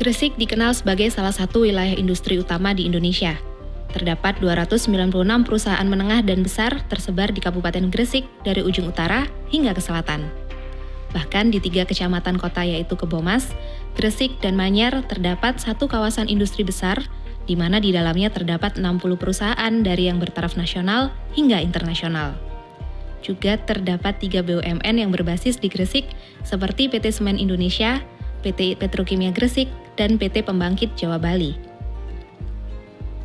Gresik dikenal sebagai salah satu wilayah industri utama di Indonesia. Terdapat 296 perusahaan menengah dan besar tersebar di Kabupaten Gresik dari ujung utara hingga ke selatan. Bahkan di 3 kecamatan kota yaitu Kebomas, Gresik, dan Manyar terdapat satu kawasan industri besar di mana di dalamnya terdapat 60 perusahaan dari yang bertaraf nasional hingga internasional. Juga terdapat 3 BUMN yang berbasis di Gresik seperti PT Semen Indonesia, PT Petrokimia Gresik, dan PT Pembangkit Jawa Bali.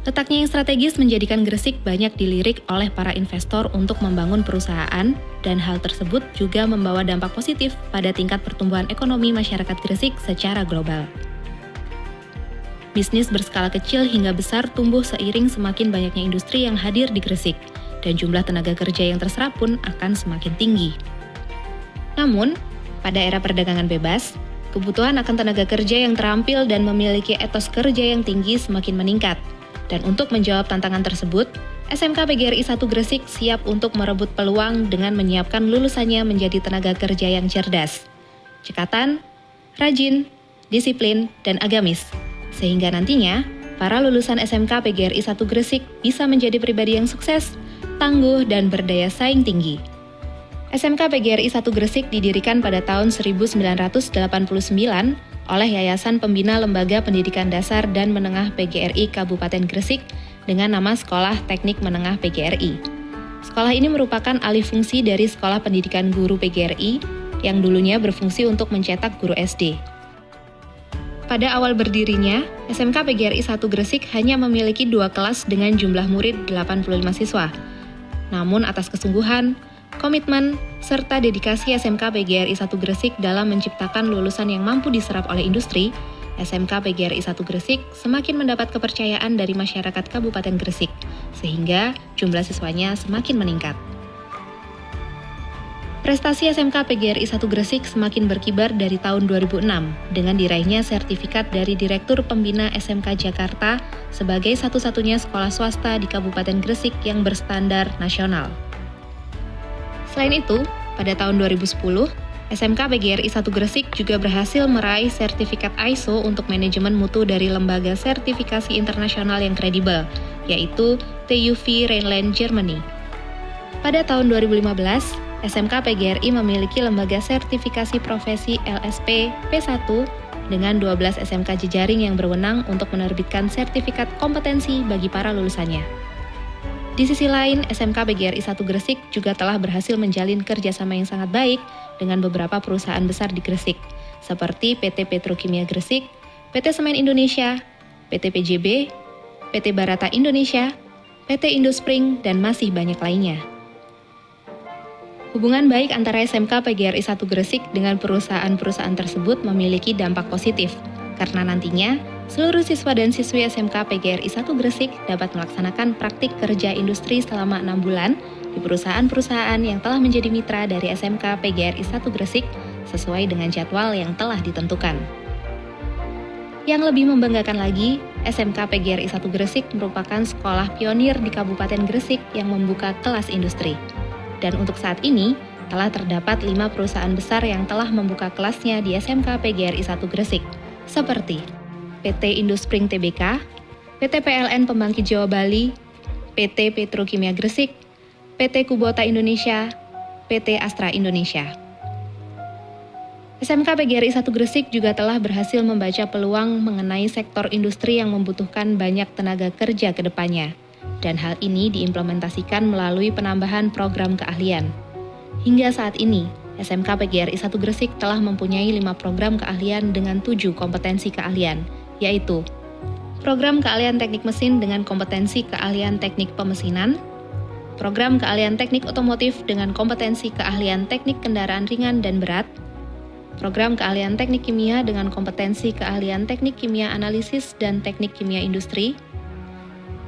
Letaknya yang strategis menjadikan Gresik banyak dilirik oleh para investor untuk membangun perusahaan, dan hal tersebut juga membawa dampak positif pada tingkat pertumbuhan ekonomi masyarakat Gresik secara global. Bisnis berskala kecil hingga besar tumbuh seiring semakin banyaknya industri yang hadir di Gresik, dan jumlah tenaga kerja yang terserap pun akan semakin tinggi. Namun, pada era perdagangan bebas, kebutuhan akan tenaga kerja yang terampil dan memiliki etos kerja yang tinggi semakin meningkat. Dan untuk menjawab tantangan tersebut, SMK PGRI 1 Gresik siap untuk merebut peluang dengan menyiapkan lulusannya menjadi tenaga kerja yang cerdas, cekatan, rajin, disiplin, dan agamis. Sehingga nantinya, para lulusan SMK PGRI 1 Gresik bisa menjadi pribadi yang sukses, tangguh, dan berdaya saing tinggi. SMK PGRI 1 Gresik didirikan pada tahun 1989 oleh Yayasan Pembina Lembaga Pendidikan Dasar dan Menengah PGRI Kabupaten Gresik dengan nama Sekolah Teknik Menengah PGRI. Sekolah ini merupakan alih fungsi dari Sekolah Pendidikan Guru PGRI yang dulunya berfungsi untuk mencetak guru SD. Pada awal berdirinya, SMK PGRI 1 Gresik hanya memiliki 2 kelas dengan jumlah murid 85 siswa. Namun atas kesungguhan, komitmen, serta dedikasi SMK PGRI 1 Gresik dalam menciptakan lulusan yang mampu diserap oleh industri, SMK PGRI 1 Gresik semakin mendapat kepercayaan dari masyarakat Kabupaten Gresik, sehingga jumlah siswanya semakin meningkat. Prestasi SMK PGRI 1 Gresik semakin berkibar dari tahun 2006 dengan diraihnya sertifikat dari Direktur Pembina SMK Jakarta sebagai satu-satunya sekolah swasta di Kabupaten Gresik yang berstandar nasional. Selain itu, pada tahun 2010, SMK PGRI 1 Gresik juga berhasil meraih sertifikat ISO untuk manajemen mutu dari lembaga sertifikasi internasional yang kredibel, yaitu TÜV Rheinland Germany. Pada tahun 2015, SMK PGRI memiliki lembaga sertifikasi profesi LSP P1 dengan 12 SMK jejaring yang berwenang untuk menerbitkan sertifikat kompetensi bagi para lulusannya. Di sisi lain, SMK PGRI 1 Gresik juga telah berhasil menjalin kerjasama yang sangat baik dengan beberapa perusahaan besar di Gresik, seperti PT Petrokimia Gresik, PT Semen Indonesia, PT PJB, PT Barata Indonesia, PT Indospring, dan masih banyak lainnya. Hubungan baik antara SMK PGRI 1 Gresik dengan perusahaan-perusahaan tersebut memiliki dampak positif, karena nantinya seluruh siswa dan siswi SMK PGRI 1 Gresik dapat melaksanakan praktik kerja industri selama 6 bulan di perusahaan-perusahaan yang telah menjadi mitra dari SMK PGRI 1 Gresik sesuai dengan jadwal yang telah ditentukan. Yang lebih membanggakan lagi, SMK PGRI 1 Gresik merupakan sekolah pionir di Kabupaten Gresik yang membuka kelas industri. Dan untuk saat ini, telah terdapat 5 perusahaan besar yang telah membuka kelasnya di SMK PGRI 1 Gresik, seperti PT Indospring Tbk, PT PLN Pembangkit Jawa Bali, PT Petrokimia Gresik, PT Kubota Indonesia, PT Astra Indonesia. SMK PGRI 1 Gresik juga telah berhasil membaca peluang mengenai sektor industri yang membutuhkan banyak tenaga kerja ke depannya, dan hal ini diimplementasikan melalui penambahan program keahlian. Hingga saat ini, SMK PGRI 1 Gresik telah mempunyai 5 program keahlian dengan 7 kompetensi keahlian, yaitu program keahlian teknik mesin dengan kompetensi keahlian teknik pemesinan, program keahlian teknik otomotif dengan kompetensi keahlian teknik kendaraan ringan dan berat, program keahlian teknik kimia dengan kompetensi keahlian teknik kimia analisis dan teknik kimia industri,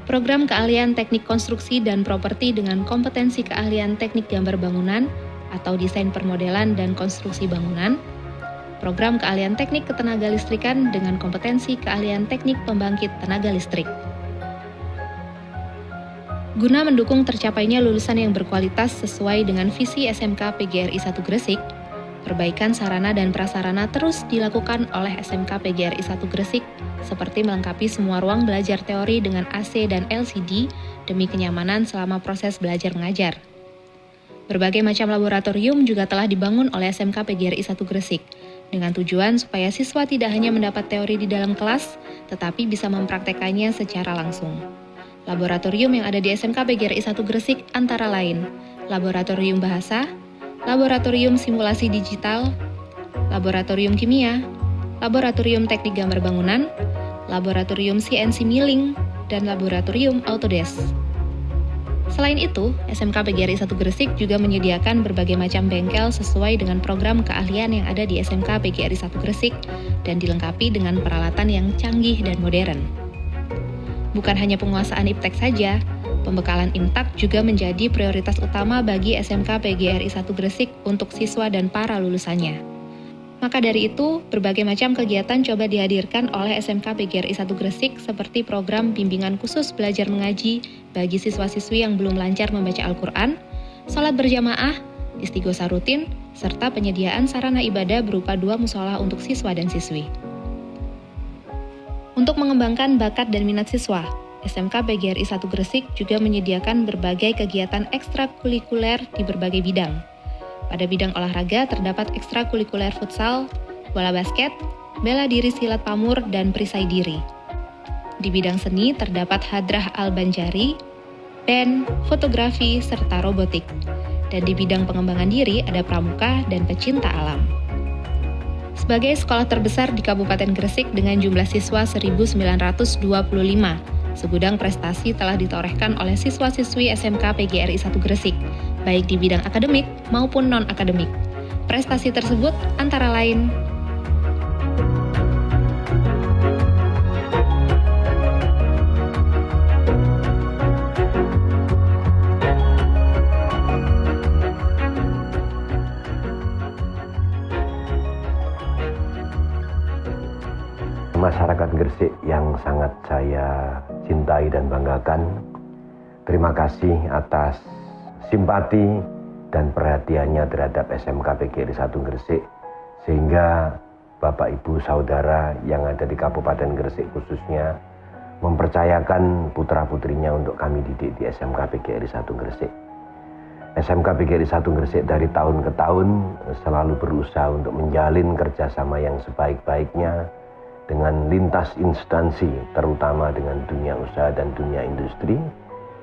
program keahlian teknik konstruksi dan properti dengan kompetensi keahlian teknik gambar bangunan atau desain permodelan dan konstruksi bangunan, program keahlian teknik ketenaga listrikan dengan kompetensi keahlian teknik pembangkit tenaga listrik. Guna mendukung tercapainya lulusan yang berkualitas sesuai dengan visi SMK PGRI 1 Gresik, Perbaikan sarana dan prasarana terus dilakukan oleh SMK PGRI 1 Gresik, seperti melengkapi semua ruang belajar teori dengan AC dan LCD demi kenyamanan selama proses belajar mengajar. Berbagai macam laboratorium juga telah dibangun oleh SMK PGRI 1 Gresik, dengan tujuan supaya siswa tidak hanya mendapat teori di dalam kelas, tetapi bisa mempraktekannya secara langsung. Laboratorium yang ada di SMK PGRI 1 Gresik antara lain, Laboratorium Bahasa, Laboratorium Simulasi Digital, Laboratorium Kimia, Laboratorium Teknik Gambar Bangunan, Laboratorium CNC Milling, dan Laboratorium Autodesk. Selain itu, SMK PGRI 1 Gresik juga menyediakan berbagai macam bengkel sesuai dengan program keahlian yang ada di SMK PGRI 1 Gresik dan dilengkapi dengan peralatan yang canggih dan modern. Bukan hanya penguasaan iptek saja, pembekalan IMTAK juga menjadi prioritas utama bagi SMK PGRI 1 Gresik untuk siswa dan para lulusannya. Maka dari itu, berbagai macam kegiatan coba dihadirkan oleh SMK PGRI 1 Gresik seperti program bimbingan khusus belajar mengaji bagi siswa-siswi yang belum lancar membaca Al-Quran, sholat berjamaah, istighosa rutin, serta penyediaan sarana ibadah berupa 2 musola untuk siswa dan siswi. Untuk mengembangkan bakat dan minat siswa, SMK PGRI 1 Gresik juga menyediakan berbagai kegiatan ekstrakurikuler di berbagai bidang. Pada bidang olahraga terdapat ekstrakurikuler futsal, bola basket, bela diri silat pamur, dan perisai diri. Di bidang seni terdapat hadrah al-banjari, band, fotografi, serta robotik. Dan di bidang pengembangan diri ada pramuka dan pecinta alam. Sebagai sekolah terbesar di Kabupaten Gresik dengan jumlah siswa 1.925, segudang prestasi telah ditorehkan oleh siswa-siswi SMK PGRI 1 Gresik, baik di bidang akademik maupun non-akademik. Prestasi tersebut antara lain masyarakat Gresik yang sangat saya cintai dan banggakan. Terima kasih atas simpati dan perhatiannya terhadap SMK PGRI 1 Gresik, sehingga Bapak Ibu Saudara yang ada di Kabupaten Gresik khususnya mempercayakan putra-putrinya untuk kami didik di SMK PGRI 1 Gresik. SMK PGRI 1 Gresik dari tahun ke tahun selalu berusaha untuk menjalin kerjasama yang sebaik-baiknya dengan lintas instansi, terutama dengan dunia usaha dan dunia industri,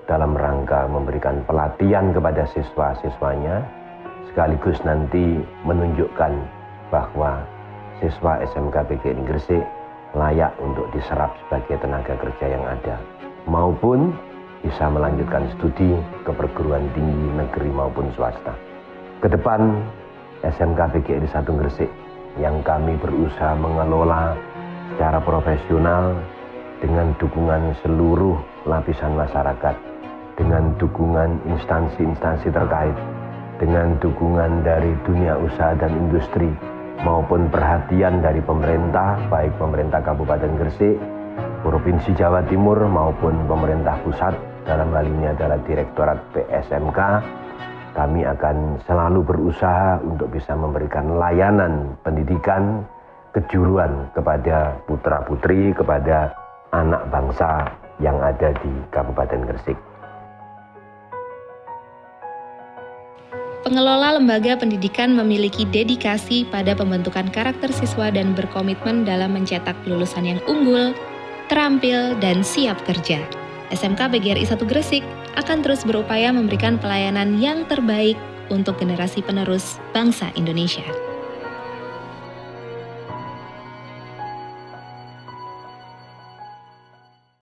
dalam rangka memberikan pelatihan kepada siswa-siswanya, sekaligus nanti menunjukkan bahwa siswa SMK PGRI Gresik layak untuk diserap sebagai tenaga kerja yang ada, maupun bisa melanjutkan studi ke perguruan tinggi negeri maupun swasta. Kedepan, SMK PGRI 1 Gresik yang kami berusaha mengelola secara profesional dengan dukungan seluruh lapisan masyarakat, dengan dukungan instansi-instansi terkait, dengan dukungan dari dunia usaha dan industri, maupun perhatian dari pemerintah, baik pemerintah Kabupaten Gresik, Provinsi Jawa Timur maupun pemerintah pusat, dalam hal ini adalah Direktorat PSMK, kami akan selalu berusaha untuk bisa memberikan layanan pendidikan kejuruan kepada putra-putri, kepada anak bangsa yang ada di Kabupaten Gresik. Pengelola lembaga pendidikan memiliki dedikasi pada pembentukan karakter siswa dan berkomitmen dalam mencetak lulusan yang unggul, terampil, dan siap kerja. SMK PGRI 1 Gresik akan terus berupaya memberikan pelayanan yang terbaik untuk generasi penerus bangsa Indonesia.